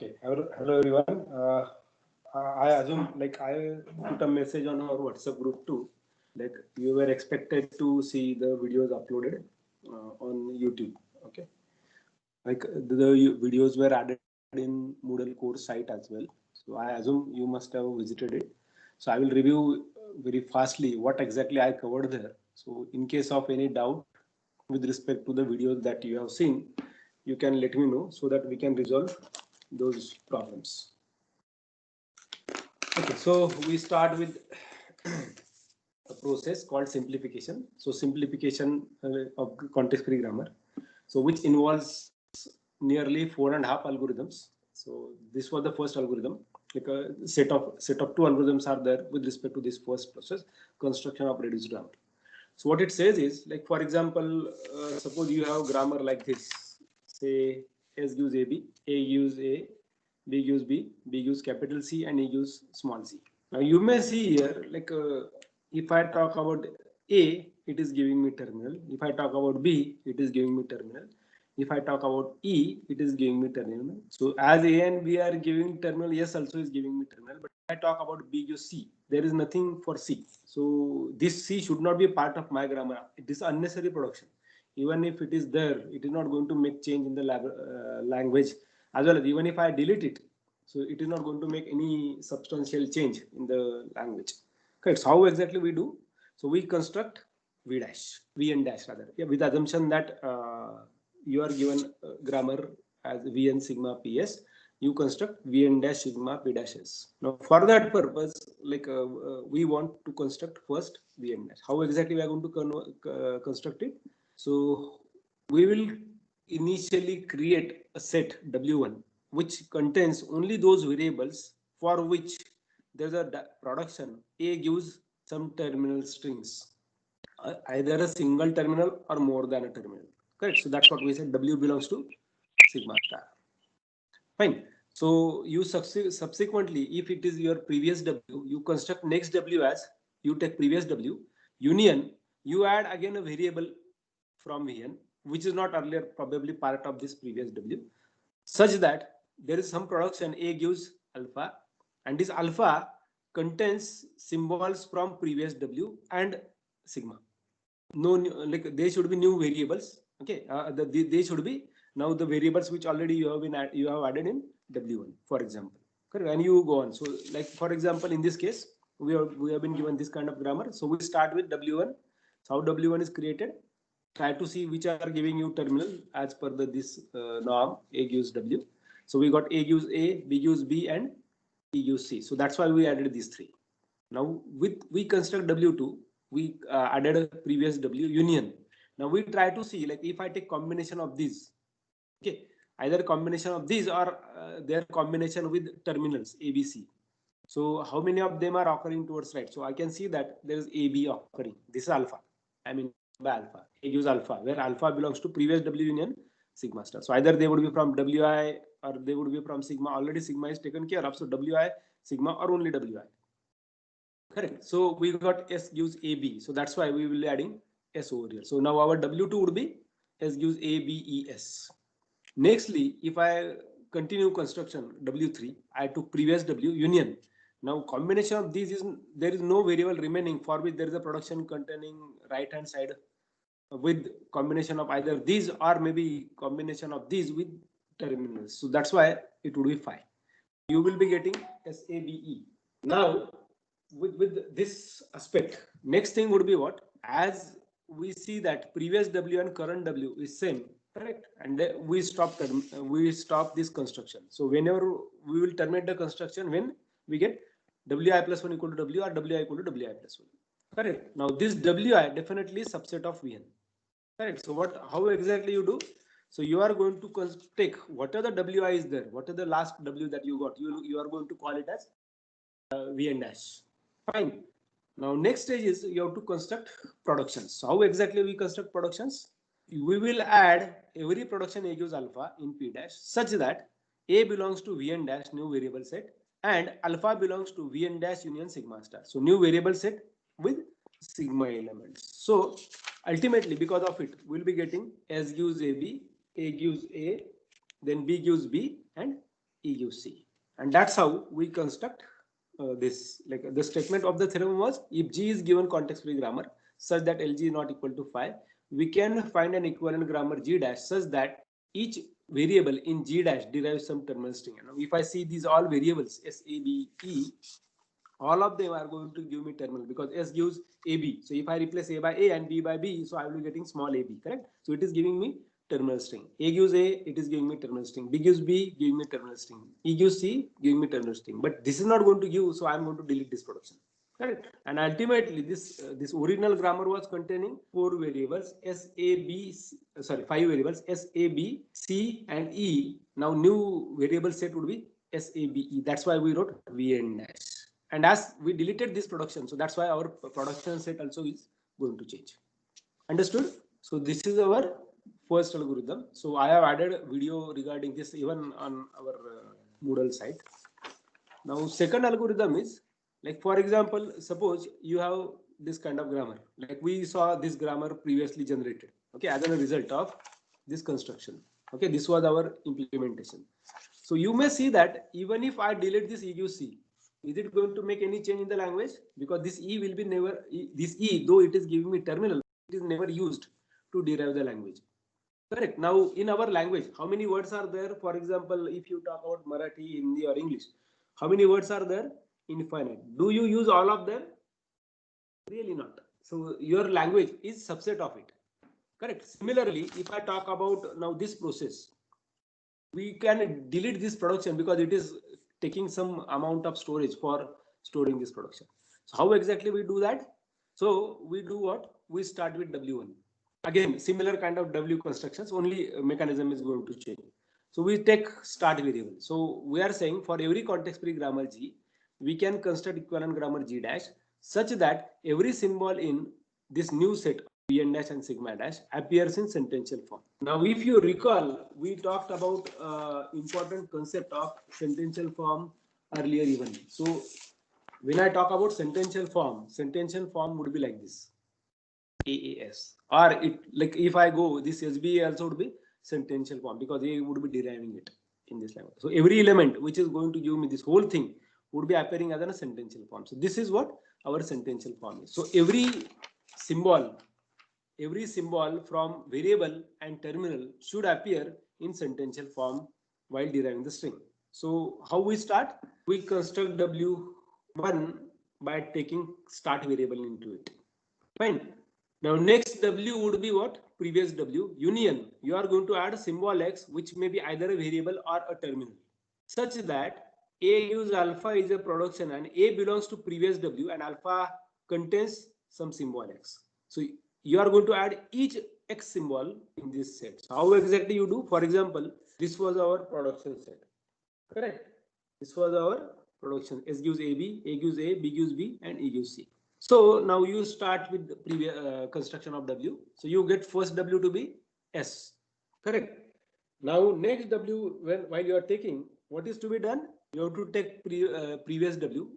Okay. Hello everyone. I assume like I put a message on our WhatsApp group too. Like you were expected to see the videos uploaded on YouTube. Okay. Like the videos were added in Moodle course site as well. So I assume you must have visited it. So I will review very fastly what exactly I covered there. So in case of any doubt with respect to the videos that you have seen, you can let me know so that we can resolve those problems. Okay, so we start with a process called simplification. So simplification of context-free grammar, so which involves nearly 4.5 algorithms. So this was the first algorithm. Like a set of two algorithms are there with respect to this first process, construction of reduced grammar. So what it says is, like for example, suppose you have grammar like this. Say S gives AB, A gives A, B gives B, B gives capital C, and E gives small c. Now you may see here, like if I talk about A, it is giving me terminal. If I talk about B, it is giving me terminal. If I talk about E, it is giving me terminal. So as A and B are giving terminal, yes also is giving me terminal. But if I talk about B gives C, there is nothing for C. So this C should not be a part of my grammar. It is unnecessary production. Even if it is there, it is not going to make change in the language, as well as even if I delete it, so it is not going to make any substantial change in the language. Okay, so how exactly we do? So we construct v dash, vn dash rather, yeah, with the assumption that you are given grammar as vn sigma ps. You construct vn dash sigma p dash s. Now for that purpose, like we want to construct first vn dash. How exactly we are going to construct it? So we will initially create a set w1 which contains only those variables for which there's a production. A gives some terminal strings, either a single terminal or more than a terminal. Correct. So that's what we said. W belongs to sigma star. Fine. So you subsequently, if it is your previous W, you construct next W as you take previous W union. You add again a variable from Vn, which is not earlier probably part of this previous W, such that there is some production. A gives alpha, and this alpha contains symbols from previous W and sigma. No new, like they should be new variables. Okay, they should be now the variables which already you have added in w1, for example. Correct. And you go on. So like for example, in this case we have been given this kind of grammar. So we start with w1. So how w1 is created, try to see which are giving you terminal as per this norm. A gives w. So we got A gives A, B gives B, and E gives C. So that's why we added these three. Now we construct w2, we added a previous w union. Now we try to see, like if I take combination of these, okay, either combination of these or their combination with terminals ABC. So how many of them are occurring towards right? So I can see that there is AB occurring. This is alpha. I mean by alpha. A gives alpha, where alpha belongs to previous W union sigma star. So either they would be from WI or they would be from sigma. Already sigma is taken care of. So WI, sigma, or only WI. Correct. So we got S gives AB. So that's why we will be adding S over here. So now our W2 would be S gives ABES. Nextly, if I continue construction W3, I took previous W union. Now combination of these is, there is no variable remaining for which there is a production containing right hand side with combination of either these or maybe combination of these with terminals. So that's why it would be 5. You will be getting SABE. Now with this aspect, next thing would be what? As we see that previous W and current W is same, correct? And we stop this construction. So whenever we will terminate the construction when we get Wi plus 1 equal to W or Wi equal to Wi plus 1. Correct. Now this Wi definitely is subset of Vn. Correct. So how exactly you do? So you are going to take whatever the Wi is there, what is the last W that you got, you are going to call it as Vn dash. Fine. Now next stage is you have to construct productions. So how exactly we construct productions? We will add every production A gives alpha in P dash such that A belongs to Vn dash new variable set and alpha belongs to Vn dash union sigma star. So new variable set with sigma elements. So ultimately because of it, we'll be getting S gives AB, A gives A, then B gives B, and EUC. And that's how we construct this. Like the statement of the theorem was, if G is given context-free grammar such that LG is not equal to 5, we can find an equivalent grammar G dash such that each variable in G dash derives some terminal string. Now, if I see these all variables S, A, B, E, all of them are going to give me terminal because S gives AB. So if I replace A by A and B by B, so I will be getting small AB, correct? So it is giving me terminal string. A gives A, it is giving me terminal string. B gives B, giving me terminal string. E gives C, giving me terminal string. But this is not going to give, so I am going to delete this production. Correct. And ultimately, this original grammar was containing 4 variables S, A, B, sorry, 5 variables S, A, B, C, and E. Now new variable set would be S, A, B, E. That's why we wrote VN dash. And as we deleted this production, so that's why our production set also is going to change. Understood? So this is our first algorithm. So I have added a video regarding this even on our Moodle site. Now second algorithm is, like for example, suppose you have this kind of grammar, like we saw this grammar previously generated, okay, as a result of this construction. Okay, this was our implementation. So you may see that even if I delete this EUC, is it going to make any change in the language? Because this E will be never, this E, though it is giving me terminal, it is never used to derive the language. Correct. Now, in our language, how many words are there? For example, if you talk about Marathi, Hindi, or English, how many words are there? Infinite. Do you use all of them? Really not. So your language is subset of it. Correct. Similarly, if I talk about now this process, we can delete this production because it is taking some amount of storage for storing this production. So how exactly we do that? So we do what? We start with W1. Again, similar kind of W constructions, only mechanism is going to change. So we take start variable. So we are saying for every context-free grammar G, we can construct equivalent grammar G dash such that every symbol in this new set Vn dash and sigma dash appears in sentential form. Now, if you recall, we talked about important concept of sentential form earlier even. So when I talk about sentential form would be like this. AAS, or it, like if I go this SBA also would be sentential form because they would be deriving it in this language. So every element which is going to give me this whole thing would be appearing as a sentential form. So this is what our sentential form is. So every symbol from variable and terminal should appear in sentential form while deriving the string. So how we start? We construct W1 by taking start variable into it. Fine. Now next W would be what? Previous W. Union. You are going to add a symbol X which may be either a variable or a terminal such that A gives alpha is a production and A belongs to previous W and alpha contains some symbol X. So you are going to add each X symbol in this set. So how exactly you do? For example, this was our production set. Correct. This was our production. S gives AB, A gives A, B gives B, and E gives C. So now you start with the previous construction of W. So you get first W to be S. Correct. Now next W, while you are taking, what is to be done? You have to take previous W,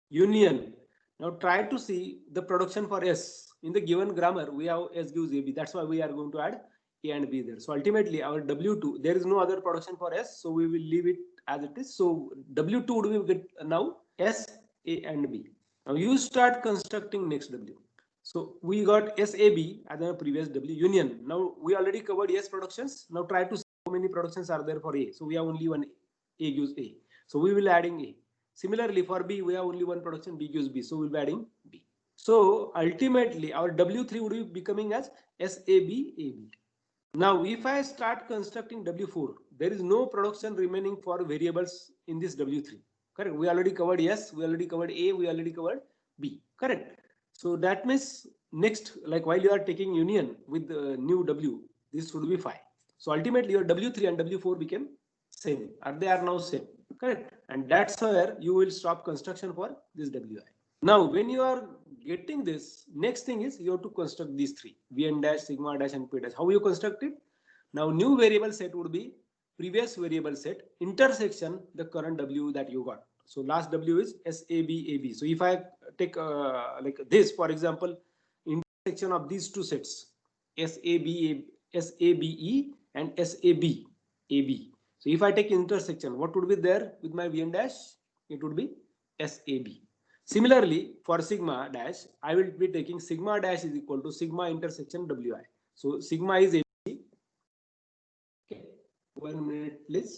union. Now try to see the production for S. In the given grammar, we have S gives AB. That's why we are going to add A and B there. So ultimately our W2, there is no other production for S. So we will leave it as it is. So W2 would be now S, A and B. Now you start constructing next W. So we got SAB as a previous W union. Now we already covered S productions. Now try to see how many productions are there for A. So we have only one, A gives A. So we will adding A. Similarly for B, we have only one production, B gives B. So we'll be adding B. So ultimately our W3 would be becoming as SAB. Now if I start constructing W4, there is no production remaining for variables in this W3. Correct. We already covered S, we already covered A, we already covered B. Correct. So that means next, like while you are taking union with the new W, this would be 5. So ultimately your W3 and W4 became same, or they are now same. Correct. And that's where you will stop construction for this WI. Now when you are getting this, next thing is you have to construct these three, Vn dash, sigma dash, and P dash. How you construct it? Now new variable set would be previous variable set intersection the current W that you got. So last W is SAB. So if I take like this, for example, intersection of these two sets, SABE and SAB. So if I take intersection, what would be there with my Vn dash? It would be SAB. Similarly, for sigma dash, I will be taking sigma dash is equal to sigma intersection Wi. So sigma is AB. Okay, 1 minute, please.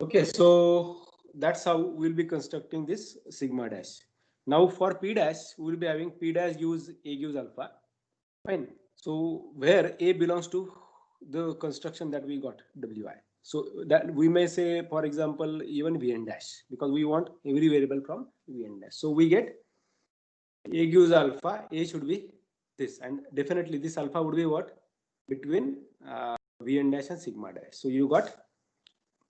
Okay, so that's how we'll be constructing this sigma dash. Now for P dash, we'll be having P dash gives A gives alpha. Fine. So where A belongs to the construction that we got Wi. So that we may say, for example, even Vn dash, because we want every variable from Vn dash. So we get A gives alpha, A should be this, and definitely this alpha would be what? Between Vn dash and sigma dash. So you got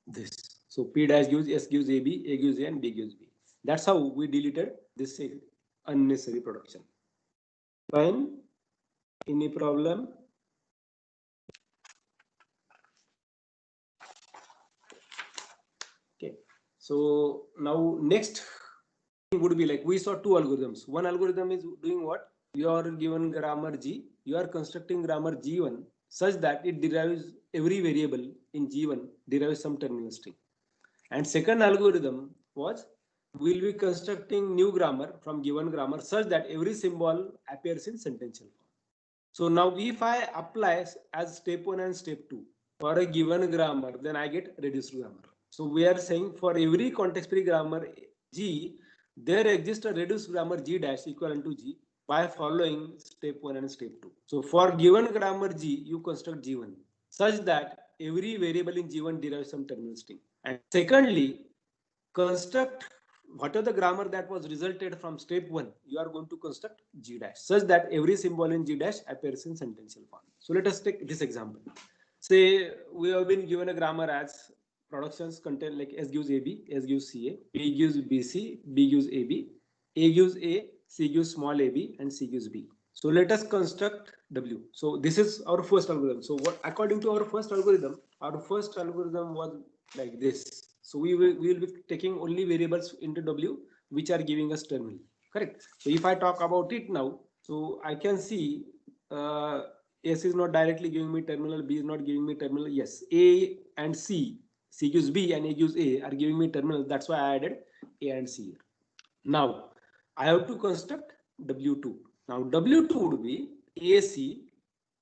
this. So P dash gives S gives AB, A gives A, and B gives B. That's how we deleted this unnecessary production. Fine. Any problem? Okay. So now next would be like we saw two algorithms. One algorithm is doing what? You are given grammar G. You are constructing grammar G1 such that it derives every variable in G1 derives some terminal string. And second algorithm was we'll be constructing new grammar from given grammar such that every symbol appears in sentential form. So now if I apply as step 1 and step 2 for a given grammar, then I get reduced grammar. So we are saying for every context free grammar G, there exists a reduced grammar G dash equivalent to G by following step 1 and step 2. So for given grammar G, you construct G1 such that every variable in G1 derives some terminal string. And secondly, construct whatever the grammar that was resulted from step 1, you are going to construct G dash such that every symbol in G dash appears in sentential form. So let us take this example. Say we have been given a grammar as productions contain like S gives AB, S gives CA, B gives BC, B gives AB, A gives A, C gives small AB, and C gives B. So let us construct W. So this is our first algorithm. So what according to our first algorithm was like this. So we will be taking only variables into W which are giving us terminal. Correct. So if I talk about it now, so I can see S is not directly giving me terminal, B is not giving me terminal. Yes, A and C, C gives B and A gives A are giving me terminal. That's why I added A and C here. Now I have to construct W2. Now W2 would be AC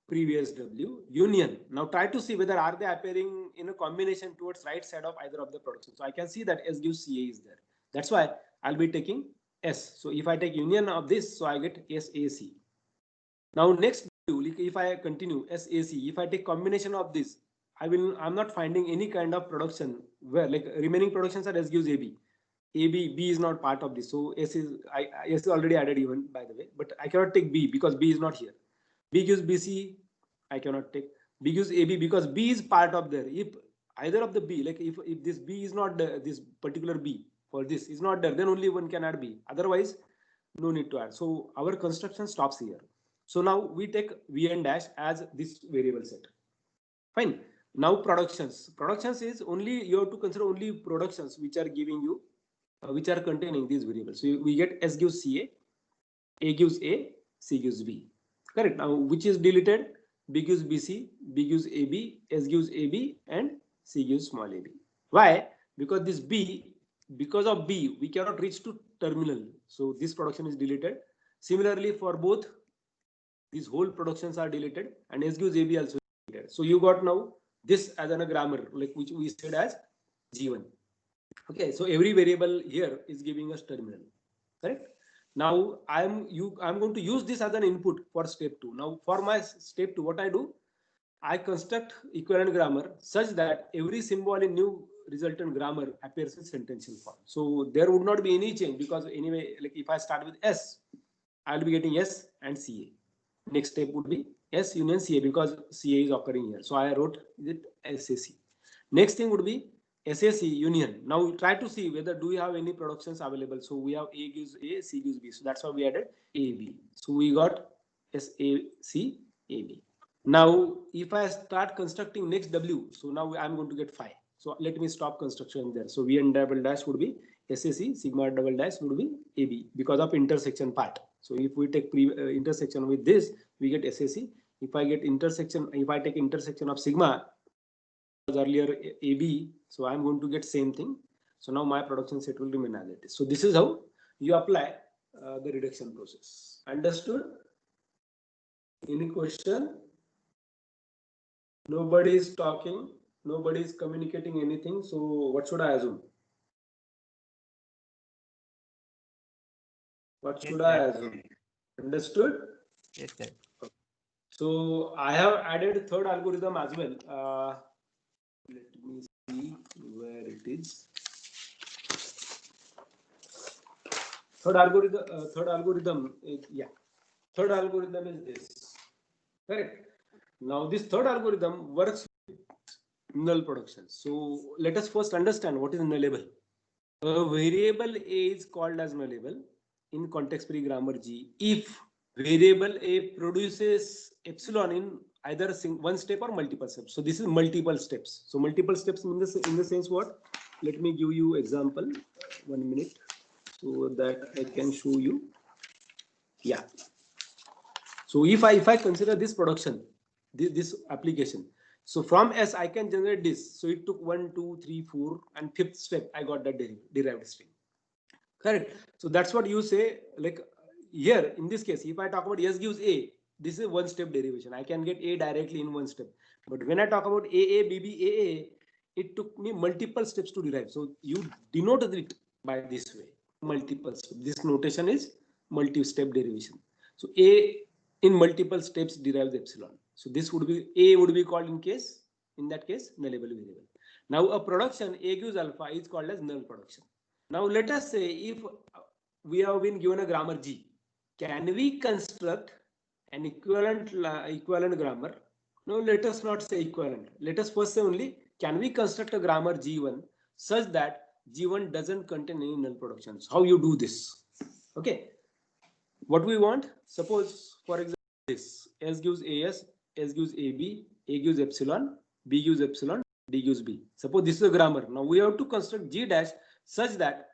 previous W union. Now try to see whether are they appearing in a combination towards right side of either of the production. So I can see that S gives CA is there. That's why I'll be taking S. So if I take union of this, so I get SAC. Now next, if I continue SAC, if I take combination of this, I'm not finding any kind of production where like remaining productions are S gives AB. AB, B is not part of this. So S is already added even by the way, but I cannot take B because B is not here. B gives BC, I cannot take. B gives AB because B is part of there. If either of the B, like if this B is not there, this particular B for this is not there, then only one can add B. Otherwise, no need to add. So our construction stops here. So now we take Vn dash as this variable set. Fine. Now productions. Productions is only you have to consider only productions which are giving you, which are containing these variables. So we get S gives CA, A gives A, C gives B. Correct. Now which is deleted? B gives BC, B gives AB, S gives AB, and C gives small ab. Why? Because this B, because of B, we cannot reach to terminal. So this production is deleted. Similarly, for both, these whole productions are deleted, and S gives AB also deleted. So you got now this as a grammar, like which we said as G1. Okay, so every variable here is giving us terminal. Correct. Now I'm going to use this as an input for step 2. Now for my step 2, what I do, I construct equivalent grammar such that every symbol in new resultant grammar appears in sentential form. So there would not be any change, because anyway, like if I start with S, I'll be getting S and CA. Next step would be S union CA, because CA is occurring here. So I wrote it SAC. Next thing would be SAC union. Now we try to see whether do we have any productions available. So we have A gives A, C gives B. So that's why we added AB. So we got SAC AB. Now if I start constructing next W, so now I'm going to get 5. So let me stop construction there. So VN double dash would be SAC, sigma double dash would be AB, because of intersection part. So if we take intersection with this, we get SAC. If I get intersection, if I take intersection of sigma, was earlier AB, so I'm going to get same thing. So now my production set will remain as it is. So this is how you apply the reduction process. Understood? Any question? Nobody is talking. Nobody is communicating anything. So what should I assume? What should I assume? Understood? Yes, sir. So I have added third algorithm as well. Let me see where it is. Third algorithm is, yeah. Third algorithm is this. Correct. Now this third algorithm works with null production. So let us first understand what is nullable. A variable A is called as nullable in context-free grammar G if variable A produces epsilon in either one step or multiple steps. So this is multiple steps. So multiple steps in the sense what? Let me give you example. 1 minute so that I can show you. Yeah. So if I consider this production, this application, so from S I can generate this. So it took 1, 2, 3, 4, and fifth step I got that derived string. Correct. So that's what you say. Like here in this case, if I talk about S gives A, this is one step derivation. I can get A directly in one step. But when I talk about AA, BB, AA, it took me multiple steps to derive. So you denote it by this way. Multiple steps. This notation is multi-step derivation. So A in multiple steps derives epsilon. So this would be A would be called in that case nullable variable. Now a production A gives alpha is called as null production. Now let us say if we have been given a grammar G, can we construct an equivalent grammar? No, let us not say equivalent. Let us first say only, can we construct a grammar G1 such that G1 doesn't contain any null productions? How you do this? Okay. What we want, suppose for example this, S gives AS, S gives AB, A gives epsilon, B gives epsilon, D gives B. Suppose this is a grammar. Now we have to construct G dash such that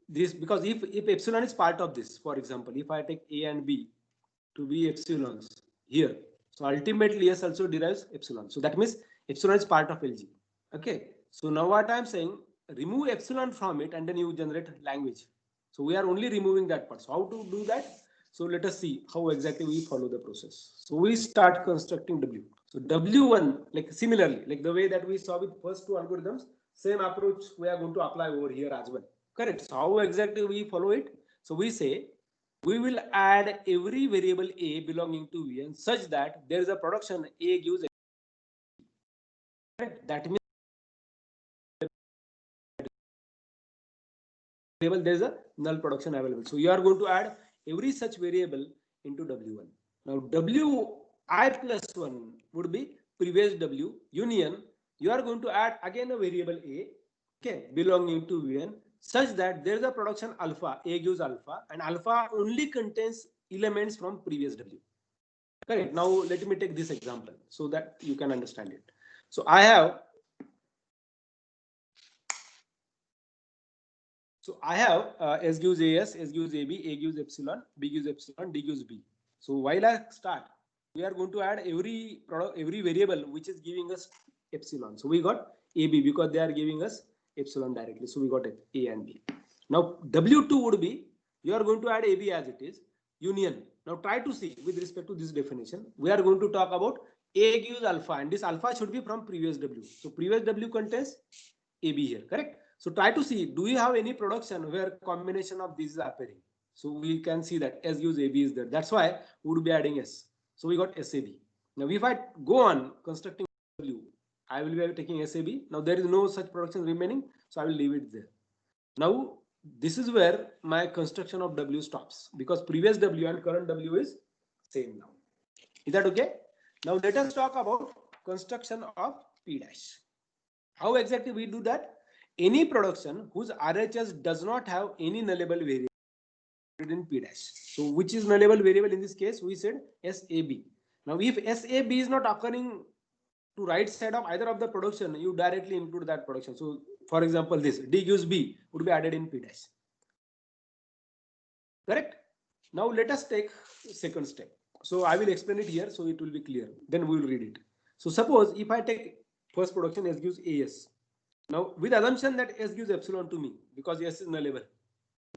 this, because if epsilon is part of this, for example, if I take A and B to be epsilons here, so ultimately S also derives epsilon. So that means epsilon is part of LG. Okay. So now what I'm saying, remove epsilon from it and then you generate language. So we are only removing that part. So how to do that? So let us see how exactly we follow the process. So we start constructing W. So W1, like similarly, like the way that we saw with first two algorithms, same approach we are going to apply over here as well. Correct. So how exactly we follow it? So we say we will add every variable A belonging to Vn such that there is a production A gives. Correct. That means variable there is a null production available. So you are going to add every such variable into W1. Now Wi plus 1 would be previous W union. You are going to add again a variable A, okay, belonging to Vn such that there is a production alpha. A gives alpha, and alpha only contains elements from previous W. Correct. Now let me take this example so that you can understand it. So I have S gives AS, S gives AB, A gives epsilon, B gives epsilon, D gives B. So while I start, we are going to add every variable which is giving us epsilon. So we got AB because they are giving us epsilon directly. So we got A and B. Now W2 would be, you are going to add AB as it is, union. Now try to see with respect to this definition, we are going to talk about A gives alpha, and this alpha should be from previous W. So previous W contains AB here, correct? So try to see, do you have any production where combination of these is appearing? So we can see that S gives AB is there. That's why we would be adding S. So we got SAB. Now if I go on constructing W, I will be taking SAB. Now there is no such production remaining, so I will leave it there. Now this is where my construction of W stops, because previous W and current W is same now. Is that okay? Now let us talk about construction of P dash. How exactly we do that? Any production whose RHS does not have any nullable variable in P dash. So which is nullable variable in this case? We said SAB. Now if SAB is not occurring to right side of either of the production, you directly include that production. So for example, this D gives B would be added in P dash. Correct? Now let us take second step. So I will explain it here so it will be clear. Then we will read it. So suppose if I take first production, S gives AS. Now with assumption that S gives epsilon to me because S is nullable.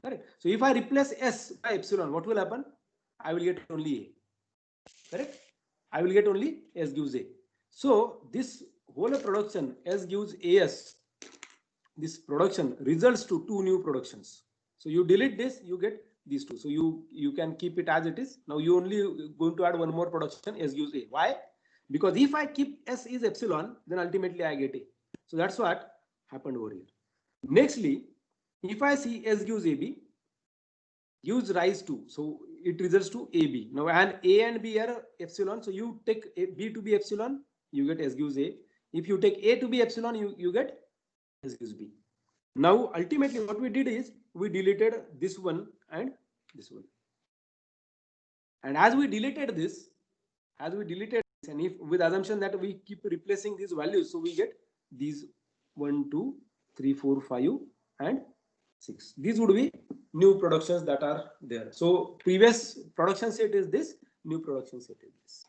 Correct? So if I replace S by epsilon, what will happen? I will get only A. Correct? I will get only S gives A. So this whole production S gives AS, this production results to two new productions. So you delete this, you get these two. So you can keep it as it is. Now you only going to add one more production, S gives A. Why? Because if I keep S is epsilon, then ultimately I get A. So that's what happened over here. Nextly, if I see S gives AB, gives rise to, so it results to AB. Now and A and B are epsilon, so you take B to be epsilon, you get S gives A. If you take A to be epsilon, you get S gives B. Now ultimately what we did is we deleted this one and this one. And as we deleted this, and if with assumption that we keep replacing these values, so we get these 1, 2, 3, 4, 5 and 6. These would be new productions that are there. So previous production set is this, new production set is this.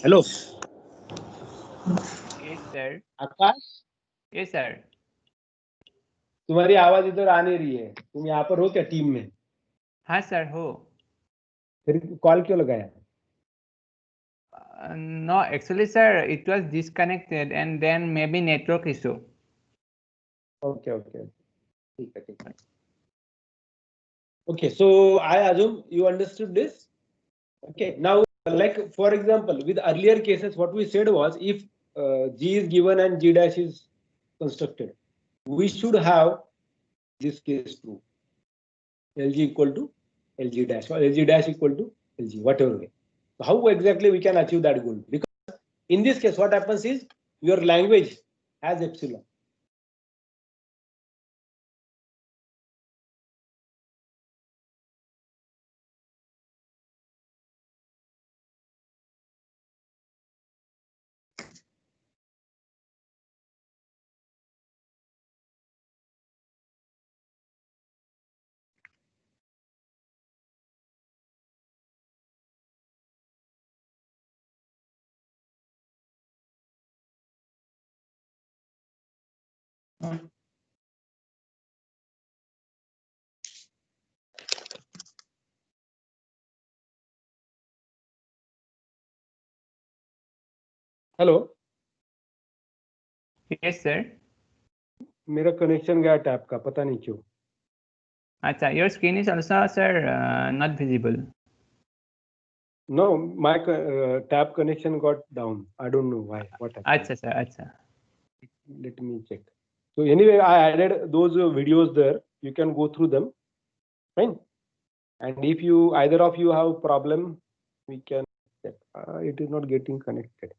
Hello Yes, sir. Akash, Yes, sir. तुम्हारी आवाज इधर आ नहीं रही है. तुम यहाँ पर हो क्या टीम में? हाँ सर हो. फिर कॉल क्यों लगाया? No, actually, sir, it was disconnected and then maybe network issue. Okay, okay. ठीक है, ठीक है. Okay, so I assume you understood this. Okay, now like for example, with earlier cases, what we said was if G is given and G dash is constructed, we should have this case true. LG equal to LG dash or LG dash equal to LG, whatever way. So how exactly we can achieve that goal? Because in this case, what happens is your language has epsilon. Hello, Yes, sir. मेरा connection गया tap का, पता नहीं क्यों. Acha, your screen is also, sir, not visible. No, my tab connection got down. I don't know why. What happened? Acha, sir, acha. Let me check. So anyway, I added those videos there. You can go through them. Fine. And if you either of you have problem, we can check. It is not getting connected.